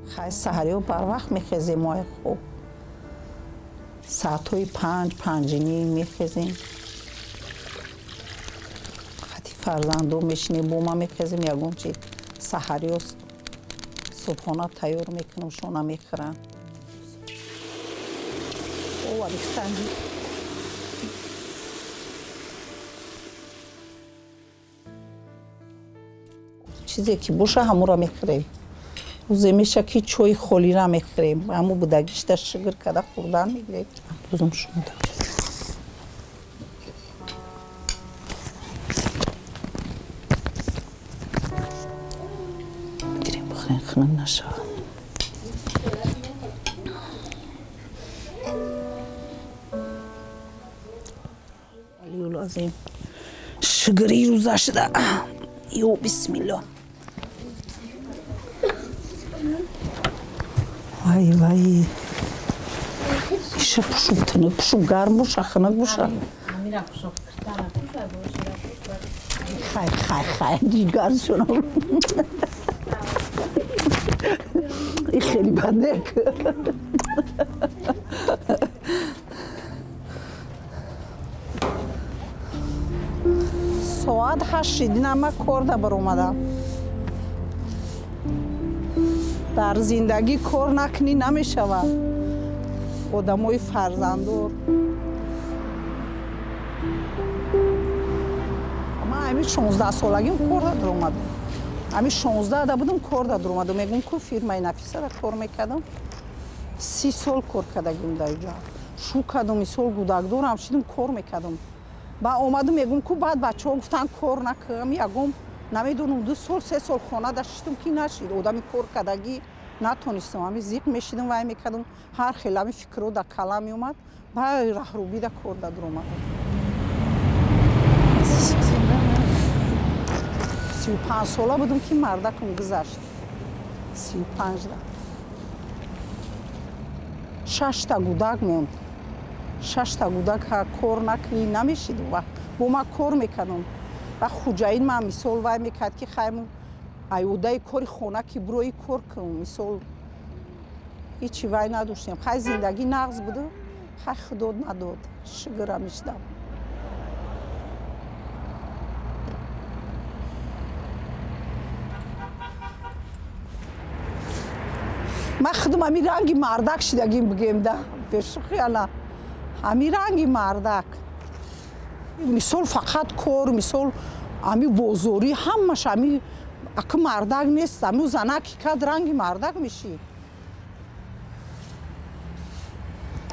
خیلی سحری و بر وقت میخیزیم مای خوب ساعتهای 5 نیم میخیزیم خطی فرزندو میشینیم با ما میخیزیم یکم چی سحری و صبحانه تیار میکنم شونا میخورن او ریختندی چیزی که باشه همون را میخوریم روزه میشه که چای خولی را میخوریم همون بودگیش در شگر کده خوردن میگیریم روزم شما بگیریم بخوریم خنم نشود علی لازم شگری روزه شده یو بسم الله وای وای ایشه پشو بتنه پشو گرم باشه خنک باشه خای دیگر شنم این خیلی بده ساعت 8 نمک کرده بر اومدم در زندگی کار نکنی نمیشود آدمای فرزندور من همین 16 سالگیم کار دادر اومدم همین 16 دا بودم کار دادر اومدم میگم که فیرمای نفیسه را کار میکردم 30 سال کار کردگیم در اینجا شو کردم این سال گودکدار هم شدم کار میکردم با اومدم میگم که بعد بچه ها گفتن کار نکنم یکم نمیدونم 2 سال 3 سال خانه داشتم که نشید آدمی کار کردگی نتونستم همین زیق میشیدم وای میکردم هر خیلی همین فکر رو در کلم میومد با رهروبی در کار دادر اومدم 35 ساله بودم که مردکم گذشت 35 دا 6 تا گودک موند 6 تا گودک کار نکنی نمیشید و با ما کار میکردم و خوجاین ما مثال وای میکرد که خیمون ایوده کاری خونه که بروی کار کنم مثال هیچی وای نداشتیم خیلی زندگی نغز بوده خیلی خداد نداد شگر همیشدم من خودم همین رنگی مردک شدگیم بگیم ده پیش خیالا همین رنگی مردک مثال فقط کار مثال همین بازاری همش همین اگه مردک نیست همین زنکی که رنگی مردک میشی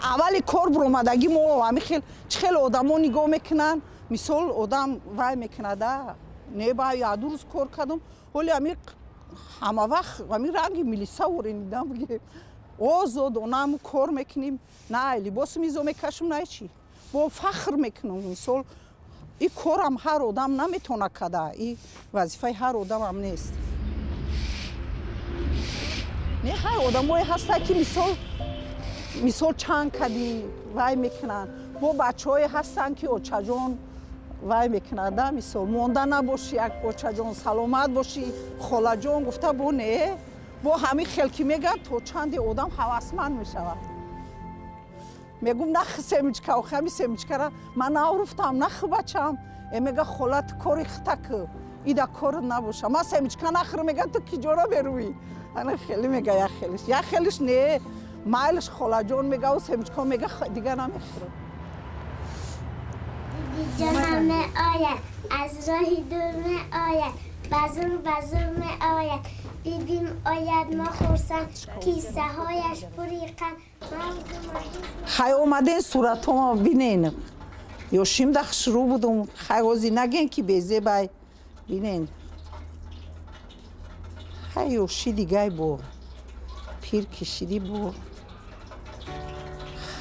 اولی کار برومدگی ما همین خیلی آدم ها نگاه میکنن مثال آدم وای میکنه ده نه با یا 2 روز کار کردم ولی همین همه وقت همین رنگی ملیسا ورینیدم بگیم آزاد اونم کار میکنیم نه لباس میزو میکشم نه چی با فخر میکنم مثال این کارم هر آدم نمیتونه کده این وظیفه هر آدم هم نیست نه هر آدم هایی هسته که مثال چند کدی وای میکنن با بچه های هستن که اوچه جان وای میکنه مثال مونده نباشی یک اوچه جان سلامت باشی خاله جان گفته با نه با همین خلکی میگن تو چندی آدم حواسمند میشود میگم نخ سمیچکا و خمی سمیچکا را من نورفتم نخ بچم میگه خالت کاری خطک ایده کار نباشه من سمیچکا نخ رو میگه تو کی جورا بروی انا خیلی میگه یا خیلیش نه مایلش خاله جان میگه و سمیچکا میگه دیگه نمیخوره جانم می آید از راهی دور می آید بزرگ می آید بیبیم آید ما خورسن کیسه هایش بریقن خیلی اومده این صورت ها بینین یوشیم ده شروع بودم خیلی نگین که بیزه بای بینین خیلی یوشی دیگه بور پیر کشیدی بور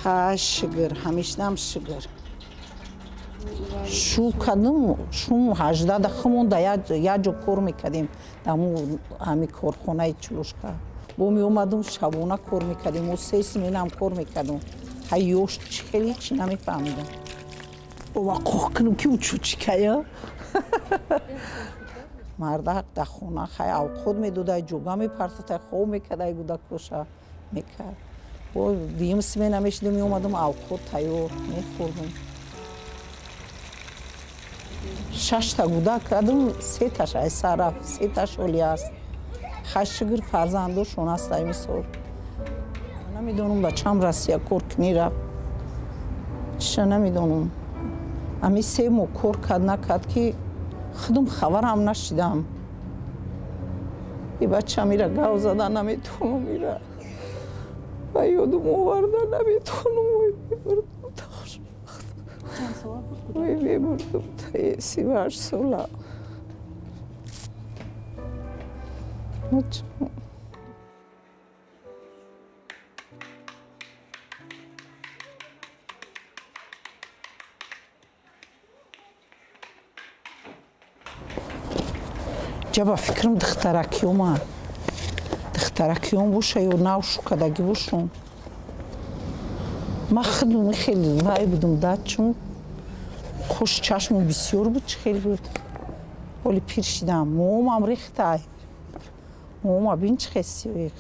خیلی شگر همیشنم شگر شو کدوم شو 18 دخمون یا جو کار میکردیم دمو همی کارخانه چلوشکا با می اومدم شبونه کار میکردیم و 3 سمینه هم کار میکردم هیوش خیلی چی نمیفهمیدم بابا قوه کنم که اوچو چی که мардак да хона хай авқот медодай ҷуга мепартотай хоб мекардай гудакоша мекард бо дигим смена мешида меомадам авқот тайёр мехӯрдум 6 та гудак кардум 3 таш айса рафт 3 таш оли аст хашгир фарзандошон астаи мисол намедонам бачам Россия кор кунӣ рафт чиша намедонам ами 3 моҳ кор кард накард ки худум хабарам нашидам и бачам ира гав зада наметавонам ира ва ёдум оварда наметавонам ой мемурдум таи 38 сола ҷаба фикрам духтаракиёма духтаракиём боша ё навшукадаги бошум ман худум хеле вай будум дачум хуш чашму бисёр буд чӣ хел буд оли пир шидам моҳамам рехтай моҳама бин чӣ хел сиёи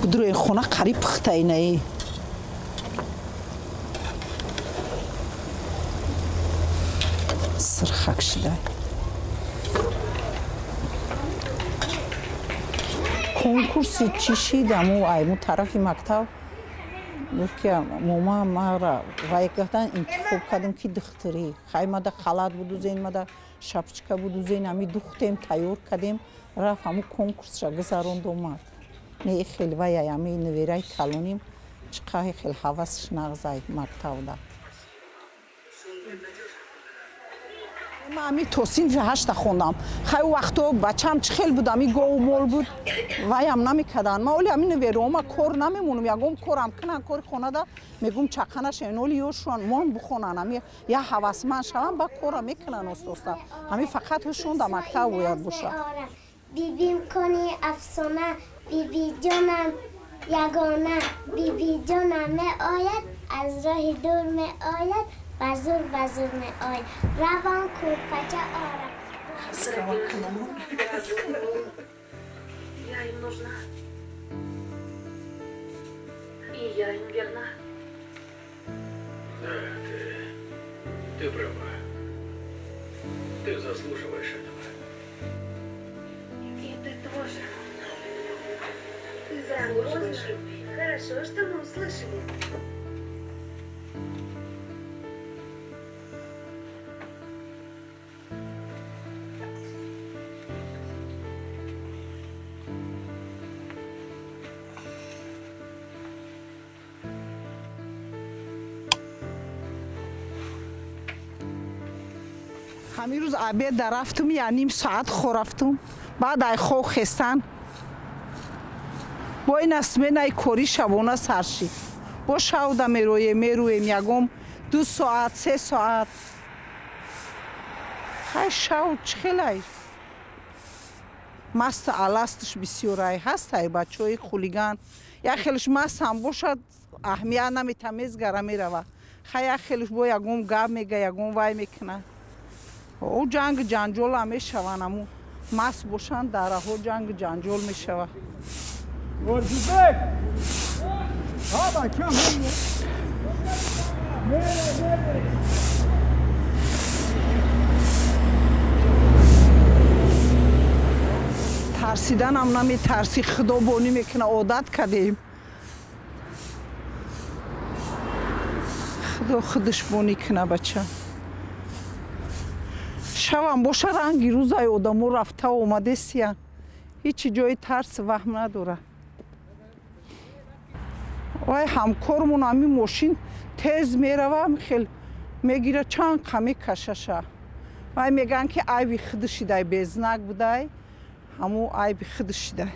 будрои хона қариб пухтайнаи сирхак шидай конкурси чӣ шидаму айму тарафи мактаб гуфт ки мома мара вай гуфтан интихоб кардам ки духтурӣ хай мада халат будузен мада шапчика будузен ами духтем тайёр кардем рафт ҳаму конкурсша гузаронд омад не хел вай ами навераи калоним чиқа хел ҳавасш нағзай мактабда ман ами то синфи 8 хондам хай вақто бачам чӣ хел буд ами гов мол буд ваям намекардан ман оли ами наверома кор намемонам ягон корам кунам кори хонада мегум чақанашен оли ёшон мон бухонан ами я ҳавасманд шавам ба кора мекунан остоста ами фақат ҳушонда мактаб бояд боша бибим кони афсона бибиҷонам ягона бибиҷонам меояд аз роҳи дур меояд базур меояд равон курпача орам я им нужна и я им верна. Да, ты права. Ты заслуживаешь этого. И ты тоже. Ты заслуживаешь любви. Хорошо, что мы услышали. ҳамин рӯз обед дарафтум я ним соат хо рафтум баъд ай хо хестан бо ина сменаи кори шабона сар шид бо шавда мерӯем ягон 2 соат 3 соат хай шав чӣ хелай маст аластш бисёрай ҳастай бачаҳои хулиган як хелш маст ҳам бошад аҳамият наметамез гара мерава хай як хелш бо ягон гап мега ягон вай мекунад о ҷанг ҷанҷол ҳам мешаванд аму маст бошанд дар раҳо ҷанг ҷанҷол мешавад Гордибек! Баба, кам тарсиданам наметарси худобонӣ мекуна одат кардем худо худаш бонӣ куна бача шавам боша ранги рӯзаи одамо рафта омадесия ҳичи ҷои тарс ваҳм надора вай ҳамкормон ами мошин тез меравам хел мегира чанқа мекашаша вай меган ки айби худшидай безнак будай ҳаму айби худшидай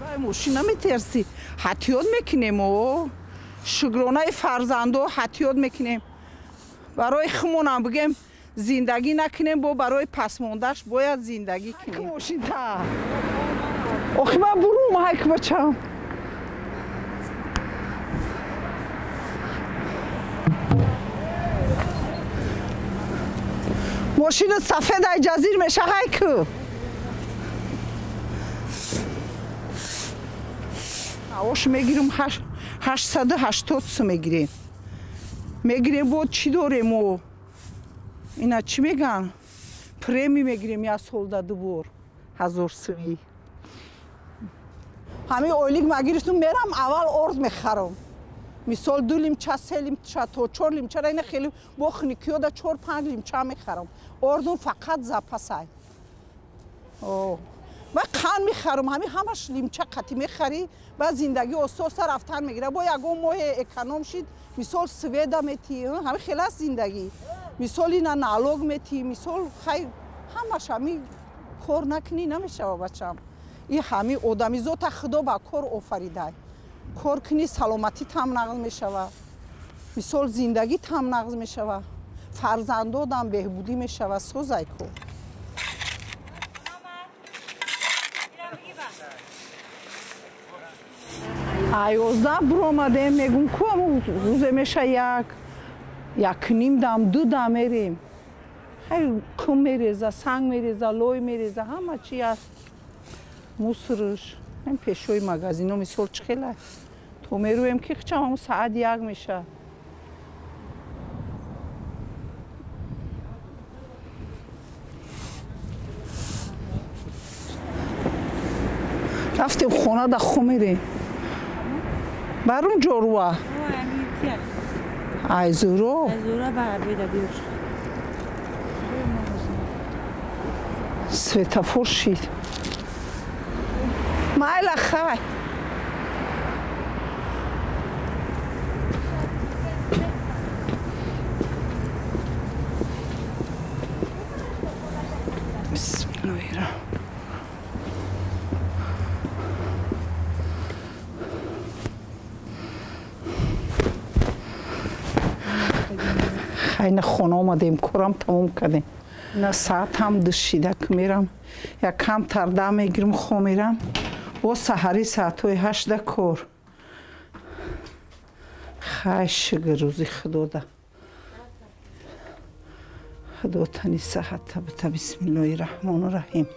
вай мошин наметарси ҳатиёт мекунем о шукронаи фарзандо ҳатиёт мекунем барои худмонам бигем зиндагӣ накунем бо барои пасмондаш бояд зиндагӣ кунем охи ман бурун مایک بچم ماشین سفید ای جزیر میشه های که آوش میگیریم 880 سو میگیریم بود چی داریم و اینا چی میگن پریمی میگیریم یا سولده دوبار 1000 سوی همه اویلیگ مگیرستون میرم اول ارد میخرم مثال 2 لیمچه 3 لیمچه تا 4 لیمچه را این خیلی بخنی کیو دا 4 5 لیمچه میخرم اردون فقط زپسای و قند میخرم همش لیمچه قطی میخری و زندگی اساس رفتن میگیره با یگون ماه اکانوم شید مثال سویدا میتی همه خیلی از زندگی مثال اینا نالوگ میتی مثال خیلی همش همی کار نکنی نمیشه بچم این همه آدمی زوتا خدا با کار آفریده کار کنی سلامتی تام نقض میشوه مثال زندگی تام نقض میشوه فرزندادم بهبودی میشوه سوزای کو ایازده برآمده میگم کو روز میشه یک نیم دم 2 دم میریم خیلی کم میریزه سنگ میریزه لوی میریزه همه چی است موسرش این پیشوی مغازینو مثال چخیله تو میرویم که چم همون ساعت 1 میشه رفتیم خونه دا خو میریم برون جوروه ایزورو سویتافور شید مایل خواهی بسم الله الرحمن خیلی خونه آمدیم کارم تموم کردیم نه ساعت هم دشیده که میرم یک کم ترده میگیرم خو میرم با سحری ساعت های 8 کار خیلی شگر روزی خدا ده خدا تنی صحت بسم الله الرحمن الرحیم